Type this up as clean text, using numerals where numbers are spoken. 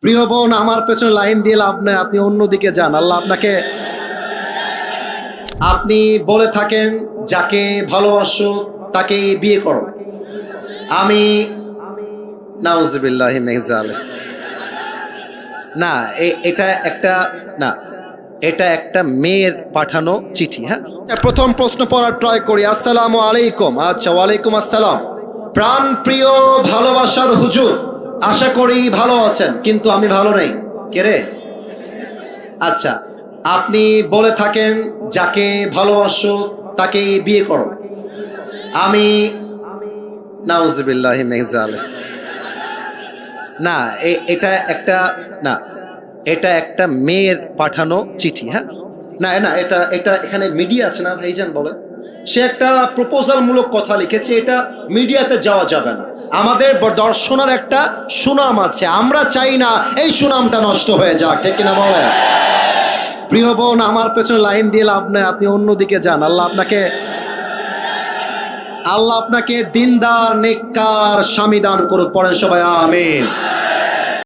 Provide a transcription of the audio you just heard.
প্রিয় বোন, আমার পেছনে লাইন দিয়ে লাভ নাই, আপনি অন্যদিকে যান। আল্লাহ আপনাকে, আপনি বলে থাকেন যাকে ভালোবাসো তাকে বিয়ে করো। আমি নাউজুবিল্লাহি মিন যালিক। না, এটা একটা, না, এটা একটা মেয়ের পাঠানো চিঠি। হ্যাঁ, প্রথম প্রশ্ন পড়ার ট্রাই করি। আসসালামু আলাইকুম। আচ্ছা, ওয়ালাইকুম আসসালাম। প্রাণ প্রিয় ভালোবাসার হুজুর, আশা করি ভালো আছেন, কিন্তু আমি ভালো নেই। কে রে? আচ্ছা, আপনি বলে থাকেন যাকে ভালোবাসো তাকে বিয়ে করো। আমি নাউজুবিল্লাহি মিন যালিক। না, এটা একটা, না, এটা একটা মেয়ের পাঠানো চিঠি। হ্যাঁ, না না, এটা এটা এখানে মিডিয়া আছে না ভাইজান, বলেন। সে একটা প্রপোজাল মূলক কথা লিখেছে, এটা মিডিয়াতে যাওয়া যাবে না। আমাদের দর্শনের একটা সুনাম আছে, আমরা চাই না এই সুনামটা নষ্ট হয়ে যাক, ঠিক কিনা বলেন? প্রিয় বোন, আমার পেছনে লাইন দিয়ে লাভ নাই, আপনি অন্যদিকে যান। আল্লাহ আপনাকে দিনদার নেককার স্বামী দান করুক। পড়েন সবাই আমিন।